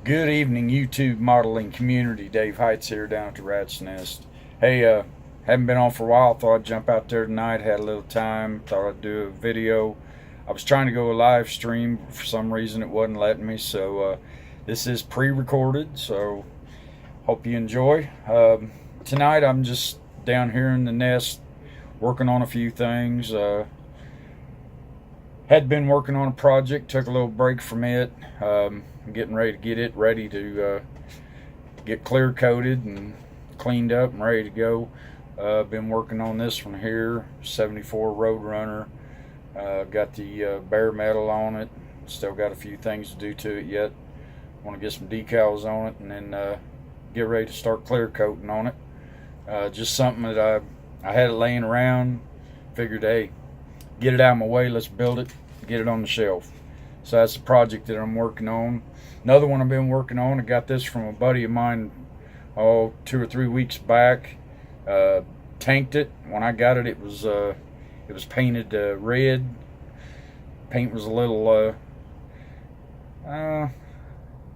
Good evening, YouTube modeling community. Dave Heights here down at the Rat's Nest. Hey, haven't been on for a while. Thought I'd jump out there tonight. Had a little time. Thought I'd do a video. I was trying to go a live stream. For some reason, it wasn't letting me. So this is pre-recorded. So hope you enjoy. Tonight, I'm just down here in the nest working on a few things. Had been working on a project. Took a little break from it. I'm getting ready to get it ready to get clear coated and cleaned up and ready to go. Been working on this one here, 74 Roadrunner. Got the bare metal on it. Still got a few things to do to it yet. Want to get some decals on it and then get ready to start clear coating on it. Just something that I had it laying around. Figured, hey, get it out of my way. Let's build it. Get it on the shelf. So that's the project that I'm working on. Another one I've been working on, I got this from a buddy of mine, 2 or 3 weeks back. Tanked it. When I got it, it was painted red. Paint was a little, you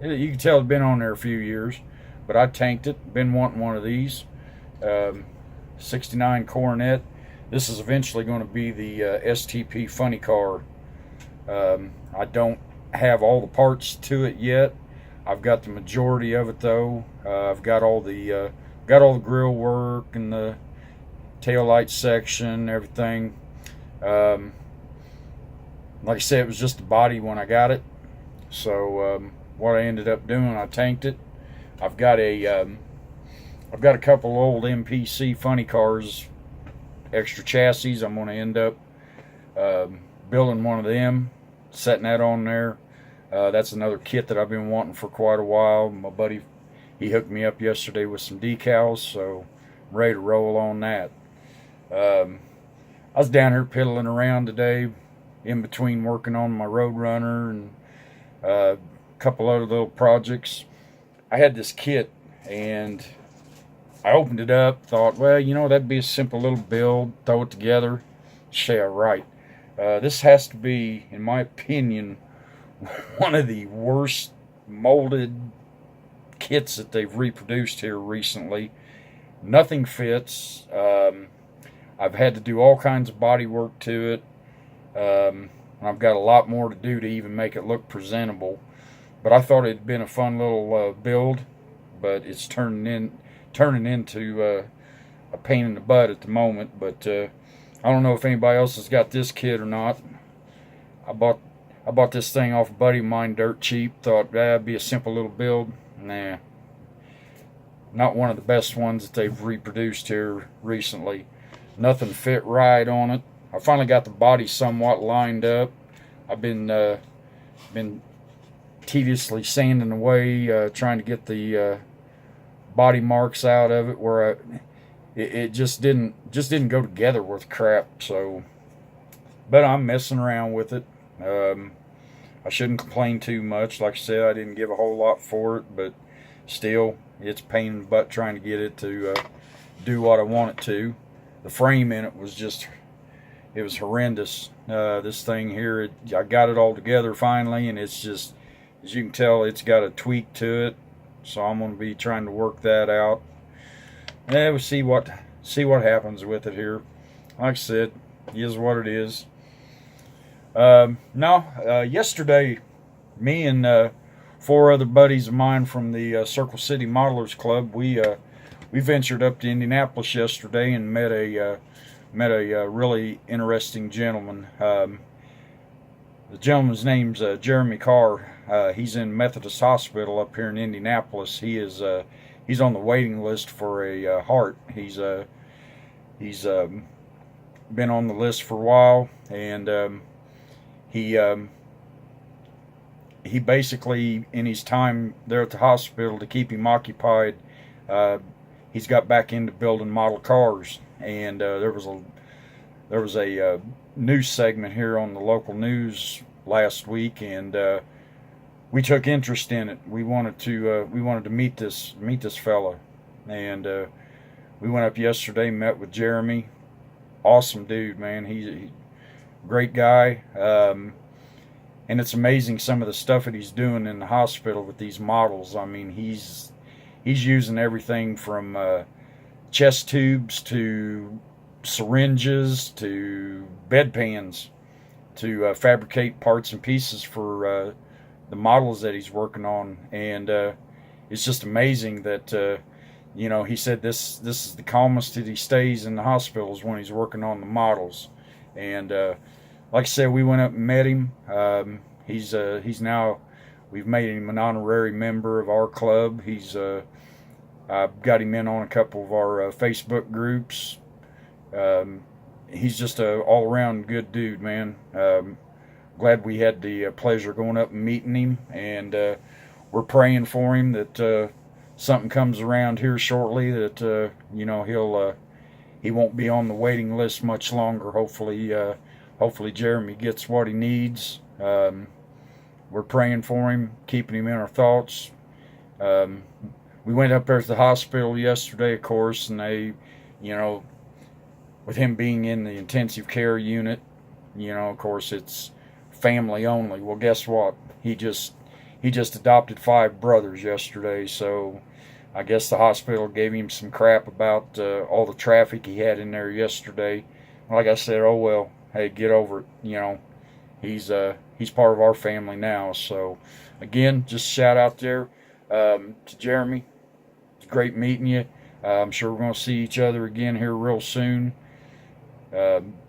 can tell it's been on there a few years. But I tanked it. Been wanting one of these. 69 Coronet. This is eventually going to be the STP funny car. I don't have all the parts to it yet. I've got the majority of it though. I've got all the grill work and the tail light section, everything. Like I said, it was just the body when I got it. So what I ended up doing, I tanked it. I've got a couple old MPC funny cars, extra chassis. I'm going to end up building one of them, setting that on there. That's another kit that I've been wanting for quite a while. My buddy, he hooked me up yesterday with some decals, so I'm ready to roll on that. I was down here piddling around today, in between working on my Roadrunner and a couple other little projects. I had this kit, and I opened it up, thought, well, you know, that'd be a simple little build, throw it together, share right. This has to be, in my opinion, one of the worst molded kits that they've reproduced here recently. Nothing fits. I've had to do all kinds of body work to it. I've got a lot more to do to even make it look presentable. But I thought it'd been a fun little build, but it's turning into a pain in the butt at the moment. But I don't know if anybody else has got this kit or not. I bought this thing off a buddy of mine dirt cheap. Thought that'd be a simple little build. Nah. Not one of the best ones that they've reproduced here recently. Nothing fit right on it. I finally got the body somewhat lined up. I've been tediously sanding away, trying to get the body marks out of it where it just didn't go together worth crap. So, but I'm messing around with it. I shouldn't complain too much. Like I said, I didn't give a whole lot for it, but still, it's a pain in the butt trying to get it to do what I want it to. The frame in it was it was horrendous. This thing here, I got it all together finally, and it's just, as you can tell, it's got a tweak to it. So I'm going to be trying to work that out. Yeah, we'll see what happens with it here. Like I said, it is what it is. Yesterday, me and 4 other buddies of mine from the Circle City Modelers Club, we ventured up to Indianapolis yesterday and met a really interesting gentleman. The gentleman's name's Jeremy Carr. He's in Methodist Hospital up here in Indianapolis. He's on the waiting list for a heart. He's been on the list for a while, and he basically, in his time there at the hospital to keep him occupied, he's got back into building model cars. And there was a news segment here on the local news last week, and we took interest in it. We wanted to meet this fella, and we went up yesterday, met with Jeremy. Awesome dude, man. He's a great guy. and it's amazing some of the stuff that he's doing in the hospital with these models. I mean, he's using everything from chest tubes to syringes to bedpans to fabricate parts and pieces for the models that he's working on. And it's just amazing that you know, he said this is the calmest that he stays in the hospitals when he's working on the models. And like I said, we went up and met him. He's now, we've made him an honorary member of our club. I've got him in on a couple of our Facebook groups. He's just a all-around good dude, man. Glad we had the pleasure going up and meeting him, and we're praying for him that something comes around here shortly, that you know, he won't be on the waiting list much longer. Hopefully Jeremy gets what he needs. We're praying for him, keeping him in our thoughts. We went up there to the hospital yesterday, of course, and they, you know, with him being in the intensive care unit, you know, of course, it's family only. Well, guess what? He just adopted 5 brothers yesterday, so I guess the hospital gave him some crap about all the traffic he had in there yesterday. Like I said, oh well, hey, get over it. You know, he's part of our family now. So again, just shout out there to Jeremy. It's great meeting you. I'm sure we're going to see each other again here real soon.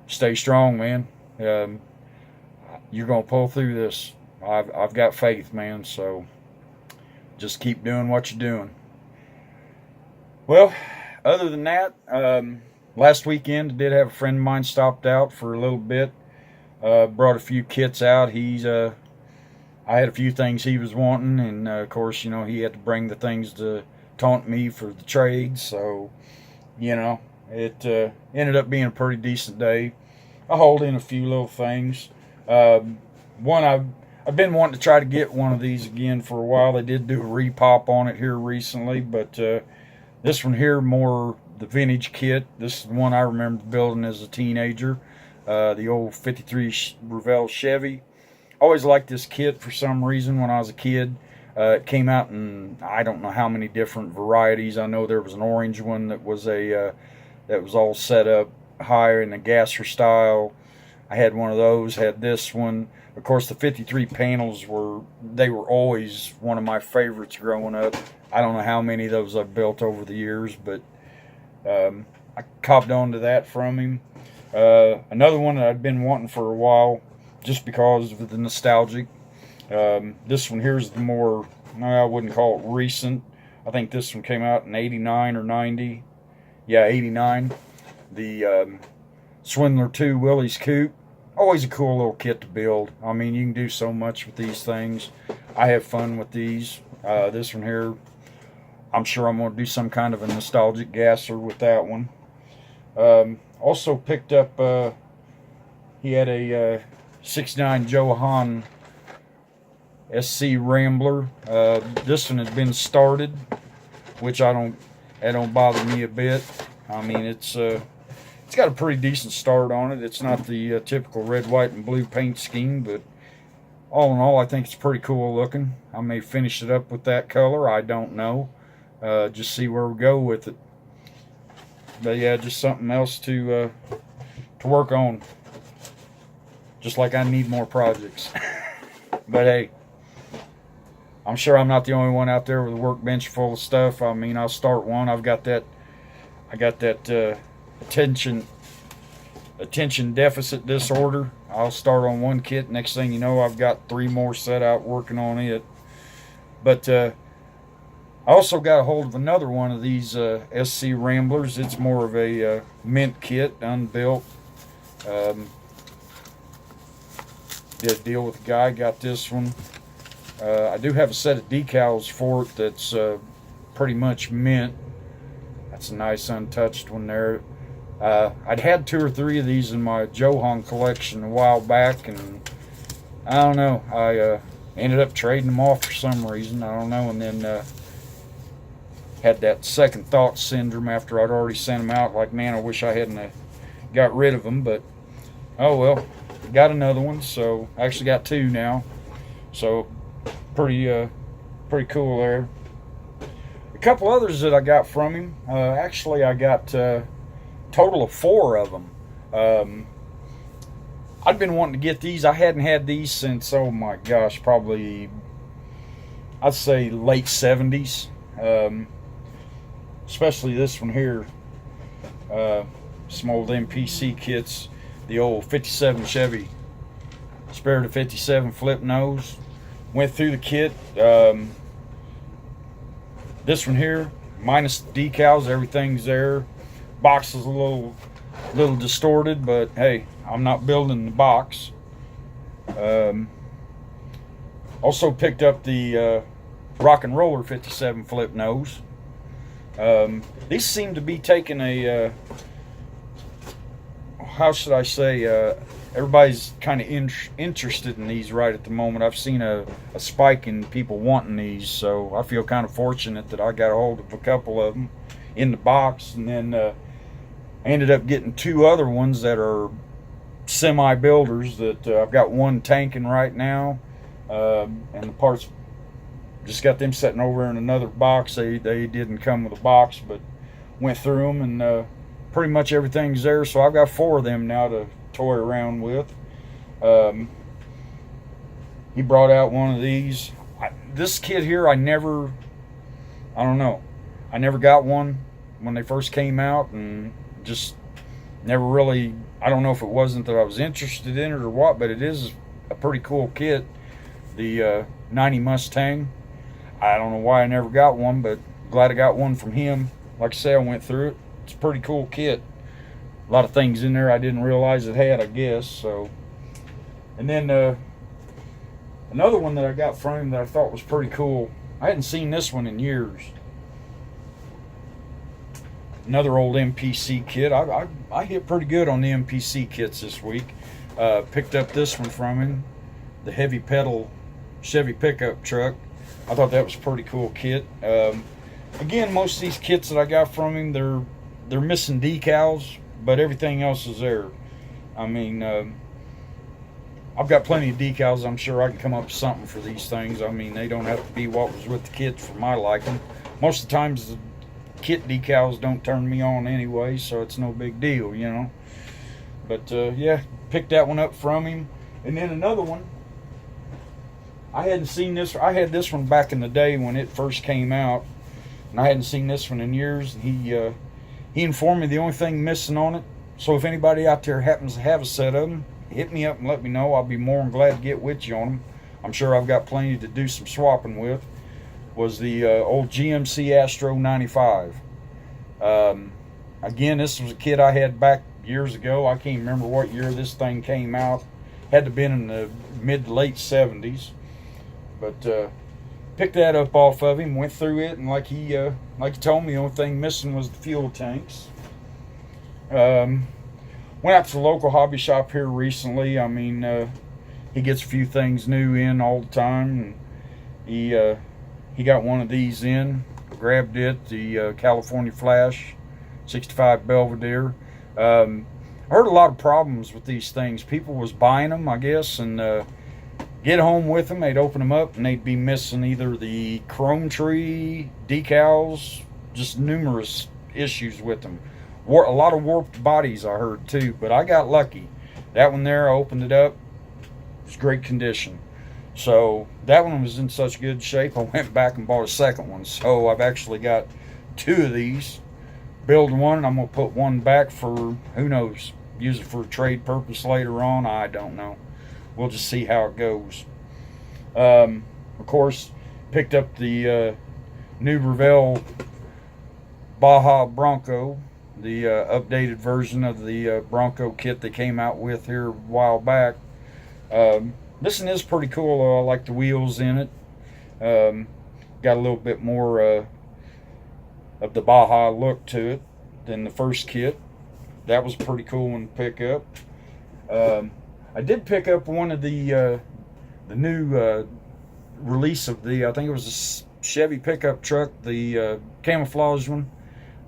Stay strong, man. You're going to pull through this. I've got faith, man. So just keep doing what you're doing. Well, other than that, last weekend I did have a friend of mine stopped out for a little bit. Brought a few kits out. I had a few things he was wanting, and of course, you know, he had to bring the things to taunt me for the trade. So, you know, it ended up being a pretty decent day. I hauled in a few little things. One, I've been wanting to try to get one of these again for a while. They did do a repop on it here recently, but this one here, more the vintage kit. This is the one I remember building as a teenager. The old 53 Revell Chevy. Always liked this kit for some reason when I was a kid. It came out in, I don't know how many different varieties. I know there was an orange one that was all set up higher in the gasser style. I had one of those, had this one. Of course, the 53 panels were always one of my favorites growing up. I don't know how many of those I've built over the years, but I copped onto that from him. Another one that I'd been wanting for a while, just because of the nostalgic. This one here is the more, I wouldn't call it recent. I think this one came out in 89 or 90. Yeah, 89. The Swindler 2 Willys Coupe. Always a cool little kit to build. I mean, you can do so much with these things. I have fun with these. This one here, I'm sure I'm going to do some kind of a nostalgic gasser with that one. Also picked up, he had a 69 Johan SC Rambler. This one has been started, which that don't bother me a bit. I mean, it's got a pretty decent start on it. It's not the typical red, white, and blue paint scheme, but all in all, I think it's pretty cool looking. I may finish it up with that color. I don't know. Just see where we go with it. But yeah, just something else to work on. Just like I need more projects. But hey, I'm sure I'm not the only one out there with a workbench full of stuff. I mean, I'll start one. I got that attention deficit disorder. I'll start on one kit. Next thing you know, I've got 3 more set out working on it. But I also got a hold of another one of these SC Ramblers. It's more of a mint kit, unbuilt. Did a deal with a guy, got this one. I do have a set of decals for it that's pretty much mint. That's a nice untouched one there. I'd had 2 or 3 of these in my Johan collection a while back, and I don't know. I ended up trading them off for some reason. I don't know, and then had that second thought syndrome after I'd already sent them out. Like, man, I wish I hadn't got rid of them, but oh well. Got another one, so I actually got 2 now. So pretty cool there. A couple others that I got from him. Actually, I got a total of 4 of them. I'd been wanting to get these. I hadn't had these since, oh my gosh, probably, I'd say late 70s. Especially this one here. Some old MPC kits. The old 57 Chevy spare to 57 flip nose. Went through the kit. This one here, minus the decals, everything's there. Box is a little distorted, but hey, I'm not building the box. Also picked up the Rock and Roller 57 flip nose. These seem to be taking a how should I say, everybody's kind of interested in these right at the moment. I've seen a spike in people wanting these, so I feel kind of fortunate that I got a hold of a couple of them in the box, and then I ended up getting 2 other ones that are semi-builders that I've got one tanking right now, and the parts, just got them sitting over in another box. They didn't come with a box, but went through them, and pretty much everything's there. So I've got 4 of them now to toy around with. He brought out one of these. This kit here, I never got one when they first came out, and just never really, I don't know if it wasn't that I was interested in it or what, but it is a pretty cool kit. The 90 Mustang. I don't know why I never got one, but glad I got one from him. Like I say, I went through it. It's a pretty cool kit. A lot of things in there I didn't realize it had, I guess. So, and then another one that I got from him that I thought was pretty cool. I hadn't seen this one in years. Another old MPC kit. I hit pretty good on the MPC kits this week. Picked up this one from him, the heavy pedal Chevy pickup truck. I thought that was a pretty cool kit. Again, most of these kits that I got from him, they're missing decals, but everything else is there. I mean, I've got plenty of decals. I'm sure I can come up with something for these things. I mean, they don't have to be what was with the kit for my liking. Most of the times, the kit decals don't turn me on anyway, so it's no big deal, you know. But yeah, picked that one up from him. And then another one, I hadn't seen this. I had this one back in the day when it first came out, and I hadn't seen this one in years. He informed me the only thing missing on it. So if anybody out there happens to have a set of them, hit me up and let me know. I'll be more than glad to get with you on them. I'm sure I've got plenty to do some swapping with. Was the old GMC Astro 95. Again, this was a kit I had back years ago. I can't remember what year this thing came out. Had to have been in the mid to late 70s. But picked that up off of him, went through it, and like he told me, the only thing missing was the fuel tanks. Went out to the local hobby shop here recently. I mean, he gets a few things new in all the time, and he got one of these in, grabbed it, the California Flash 65 Belvedere. I heard a lot of problems with these things. People was buying them, I guess, and get home with them, they'd open them up, and they'd be missing either the chrome tree, decals, just numerous issues with them. A lot of warped bodies, I heard, too, but I got lucky. That one there, I opened it up, it was great condition. So that one was in such good shape, I went back and bought a second one. So I've actually got 2 of these. Build one, and I'm going to put one back for, who knows, use it for a trade purpose later on, I don't know. We'll just see how it goes. Of course, picked up the new Revell Baja Bronco, the updated version of the Bronco kit they came out with here a while back. This one is pretty cool. I like the wheels in it. Got a little bit more of the Baja look to it than the first kit. That was a pretty cool one to pick up. I did pick up one of the new release of the, I think it was a Chevy pickup truck, the camouflage one.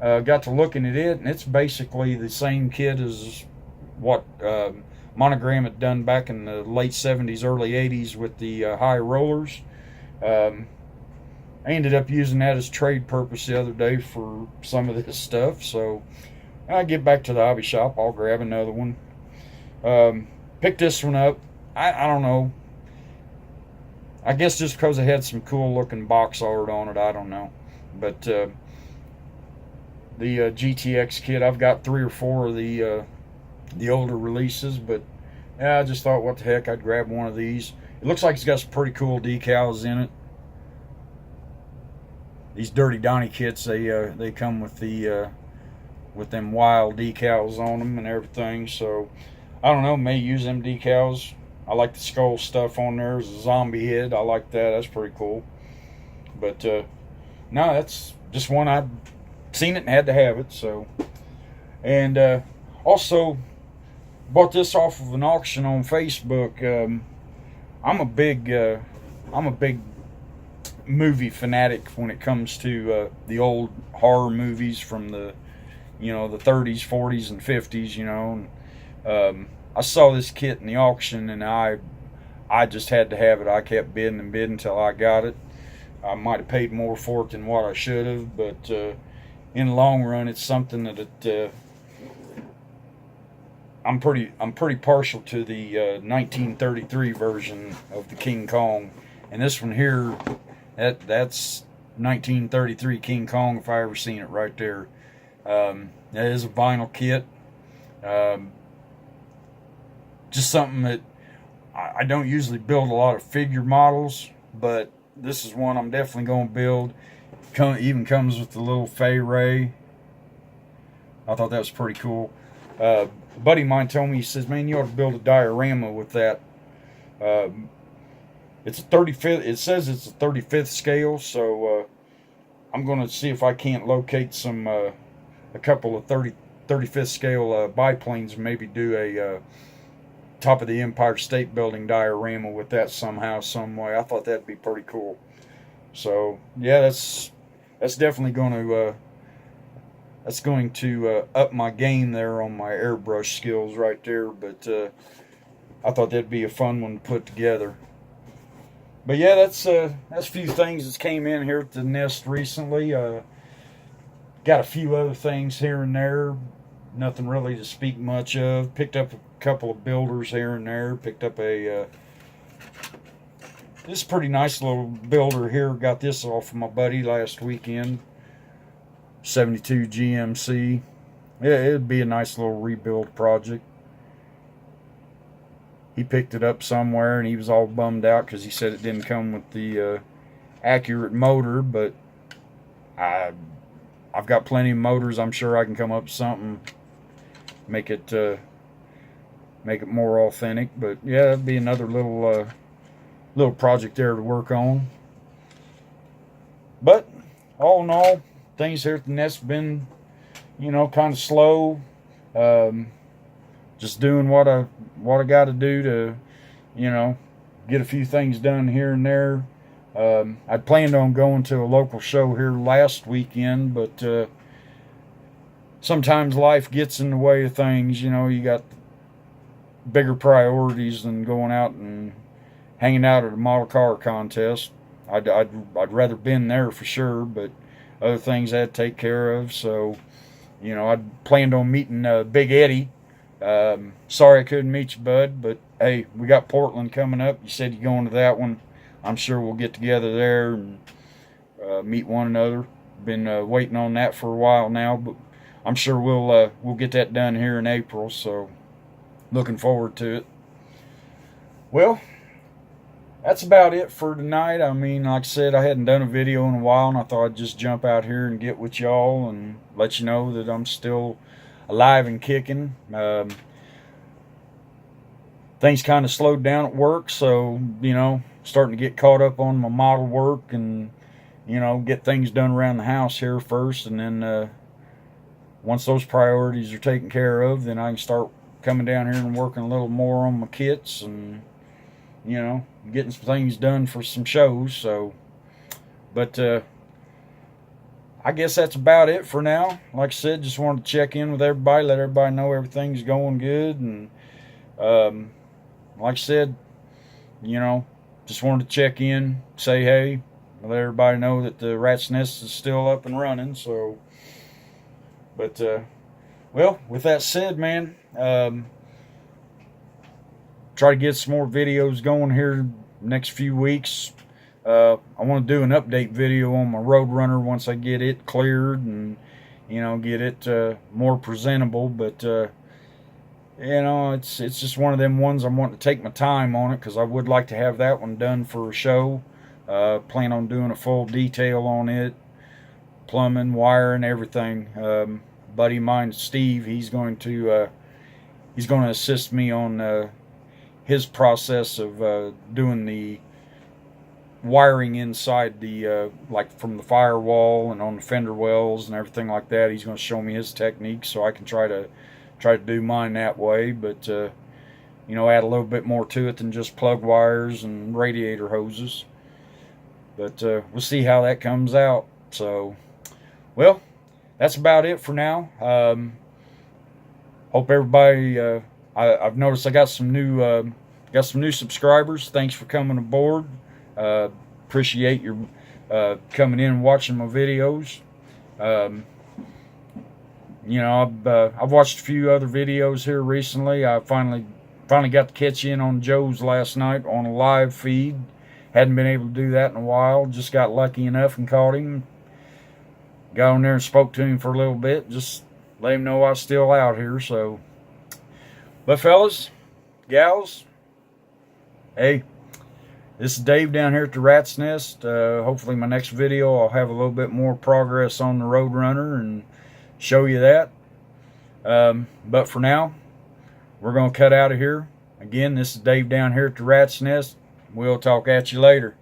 Got to looking at it, and it's basically the same kit as what monogram it done back in the late 70s, early 80s with the high rollers. I ended up using that as trade purpose the other day for some of this stuff. So when I get back to the hobby shop, I'll grab another one. Picked this one up. I don't know. I guess just because it had some cool looking box art on it, I don't know. But the GTX kit, I've got 3 or 4 of the older releases, but yeah, I just thought, what the heck, I'd grab one of these. It looks like it's got some pretty cool decals in it. These Dirty Donnie kits, they come with the with them wild decals on them and everything. So I don't know, may use them decals. I like the skull stuff on there. There's a zombie head. I like that. That's pretty cool. But no, that's just one I'd seen it and had to have it. So, and also bought this off of an auction on Facebook. I'm a big movie fanatic when it comes to the old horror movies from the the 30s, 40s, and 50s. And, I saw this kit in the auction, and I just had to have it. I kept bidding and bidding until I got it. I might have paid more for it than what I should have, but in the long run, it's something that I'm pretty partial to the 1933 version of the King Kong, and this one here, that's 1933 King Kong if I ever seen it right there. That is a vinyl kit. Just something that I don't usually build a lot of figure models, but this is one I'm definitely going to build. Even comes with the little Fay Ray. I thought that was pretty cool. A buddy of mine told me, he says, man, you ought to build a diorama with that. It's a 35th, it says it's a 35th scale, so I'm going to see if I can't locate some, a couple of 35th scale biplanes, and maybe do a top of the Empire State Building diorama with that somehow, some way. I thought that'd be pretty cool. So yeah, that's definitely going to up my game there on my airbrush skills right there. But I thought that'd be a fun one to put together. But yeah, that's a few things that came in here at the nest recently. Got a few other things here and there. Nothing really to speak much of. Picked up a couple of builders here and there. Picked up a this pretty nice little builder here. Got this off of my buddy last weekend. 72 GMC. Yeah, it'd be a nice little rebuild project. He picked it up somewhere and he was all bummed out because he said it didn't come with the accurate motor, but I've got plenty of motors. I'm sure I can come up with something, make it more authentic. But yeah, it'd be another little project there to work on. But all in all, things here at the nest have been, kind of slow. Just doing what I got to do to, get a few things done here and there. I'd planned on going to a local show here last weekend, but sometimes life gets in the way of things. You got bigger priorities than going out and hanging out at a model car contest. I'd rather been there for sure, but other things I had to take care of. So, I'd planned on meeting Big Eddie. Sorry I couldn't meet you, bud, but hey, we got Portland coming up. You said you're going to that one. I'm sure we'll get together there and meet one another. Been waiting on that for a while now, but I'm sure we'll get that done here in April. So, looking forward to it. Well, that's about it for tonight. I mean, like I said, I hadn't done a video in a while, and I thought I'd just jump out here and get with y'all and let you know that I'm still alive and kicking. Things kind of slowed down at work, so, starting to get caught up on my model work and, get things done around the house here first, and then once those priorities are taken care of, then I can start coming down here and working a little more on my kits and, getting some things done for some shows. So, but I guess that's about it for now. Like I said, just wanted to check in with everybody, let everybody know everything's going good, and Like I said, just wanted to check in, say hey, let everybody know that the Rat's Nest is still up and running. So, but well, with that said, man, try to get some more videos going here next few weeks. I want to do an update video on my Roadrunner once I get it cleared and get it more presentable. But it's just one of them ones I'm wanting to take my time on it, because I would like to have that one done for a show. Plan on doing a full detail on it, plumbing, wiring, everything. Buddy of mine, Steve, he's going to assist me on his process of doing the wiring inside the like from the firewall and on the fender wells and everything like that. He's going to show me his technique so I can try to do mine that way, but add a little bit more to it than just plug wires and radiator hoses. But we'll see how that comes out. So, well, that's about it for now. Hope everybody. I've noticed I got some new subscribers. Thanks for coming aboard. Appreciate your coming in and watching my videos. I've watched a few other videos here recently. I finally got to catch in on Joe's last night on a live feed. Hadn't been able to do that in a while. Just got lucky enough and caught him. Got on there and spoke to him for a little bit. Just let him know I was still out here. So, but fellas, gals, hey, this is Dave down here at the Rat's Nest. Hopefully my next video I'll have a little bit more progress on the Roadrunner and show you that. But for now, we're going to cut out of here. Again, this is Dave down here at the Rat's Nest. We'll talk at you later.